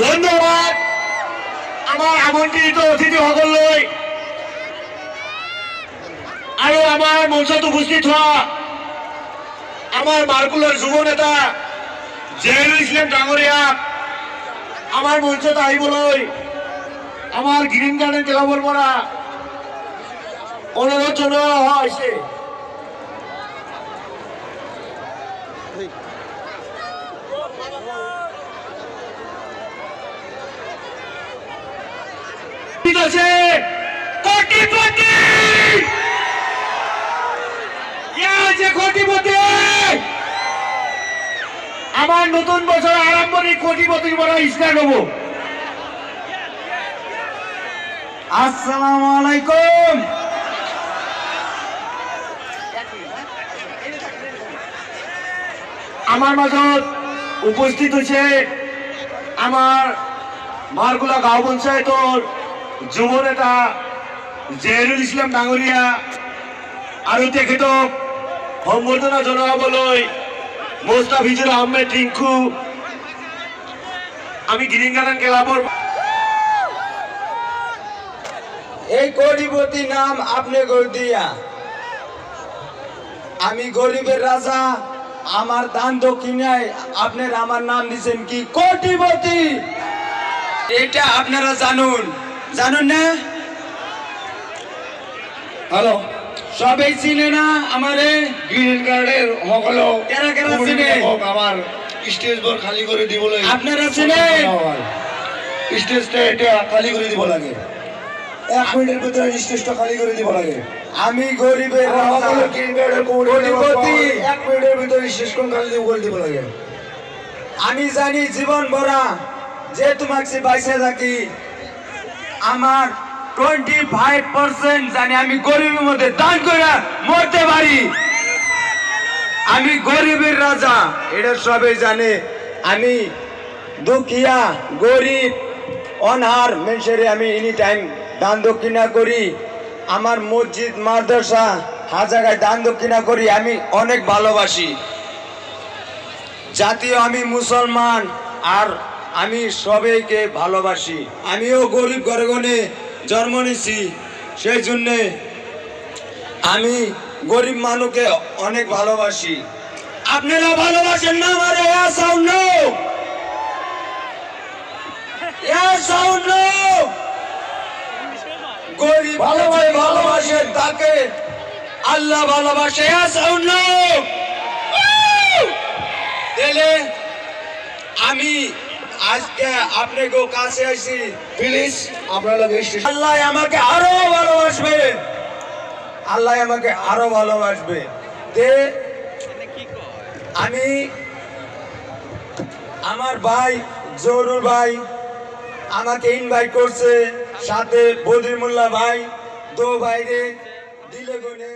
ধন্যবাদ আমার আমন্ত্রিত অতিথি সকললৈ আৰু আমাৰ মঞ্চত উপস্থিত হোৱা আমাৰ মাৰ্কুলৰ যুৱ নেতা জেৰুল ইছলাম ডাঙৰীয়াক আমাৰ মঞ্চত আহিবলৈ আমাৰ গ্ৰীণ গাৰ্ডেন ক্লাবৰ পৰা অনুৰোধ জনোৱা হৈছে। কোটিপতি কোটিপতি আমার নতুন বছর আরম্ভণি কোটিপতির পৰা স্টার্ট হব। আসসালামু আলাইকুম। আমার মাজত উপস্থিত হয়েছে আমার মারগুলা গাঁও পঞ্চায়েতৰ যুৱ নেতা জেৰুল ইছলাম ডাঙৰীয়া আৰু তেখেতক সম্বৰ্ধনা জনাবলৈ মোস্তাফিজুর আহমেদ রিঙ্কু আমি গ্রিন গার্ডেন ক্লাবৰ এই কোটিপতি নাম আপনি দিয়া আমি গরিবের রাজা আমার দান দক্ষিণায় আপনার আমার নাম দিয়েছেন কি কোটিপতি। এটা আপনারা জানুন না? হ্যালো সবাই চিনে না আমারে গ্রিন গার্ডেন সকলো কেরা কেরা চিনে? আমার স্টেজ বোৰ খালি কৰি দিবলৈ আপনারা চিনে? স্টেজটা এটা খালি কৰি দিব লাগে, 1 মিনিটের ভিতরে স্টেজটা খালি করে দিব লাগে। আমি গরিবের রাজা গ্রিন গার্ডেন কোটিপতি 1 মিনিটের ভিতরে স্টেজটা খালি করে দিব লাগে। আমি জানি জীবন ভরা যে তোমাকে বাইসে থাকি আমার 25% জানি আমি গরিবের মধ্যে দান করে মরতে পারি। আমি গরিবের রাজা এটা সবাই জানে। আমি দুঃখিয়া গরিব অনাহার মানুষের আমি এনি টাইম দান দক্ষিণা করি। আমার মসজিদ মাদ্রাসা হাজাগায় দান দক্ষিণা করি। আমি অনেক ভালোবাসি জাতীয় আমি মুসলমান আর আমি সবাইকে ভালোবাসি। আমিও গরিব ঘরে জন্ম নিছি, সেই জন্যে আমি গরিব মানুষকে অনেক ভালোবাসি। আপনারা ভালোবাসেন না আমারে? গরিব ভালোবাসে তাকে আল্লাহ ভালোবাসে। আমি আজকে আপনাকে কাছে আইছি, প্লিজ আপনারা আল্লাহ আমাকে আরো ভালোবাসবে, আল্লাহ আমাকে আরো ভালোবাসবে। আমি আমার ভাই জহুরুল ভাই আমাকে ইনভাইট করছে, সাথে বদির মোল্লা ভাই, দো ভাইরে দিলে গুনে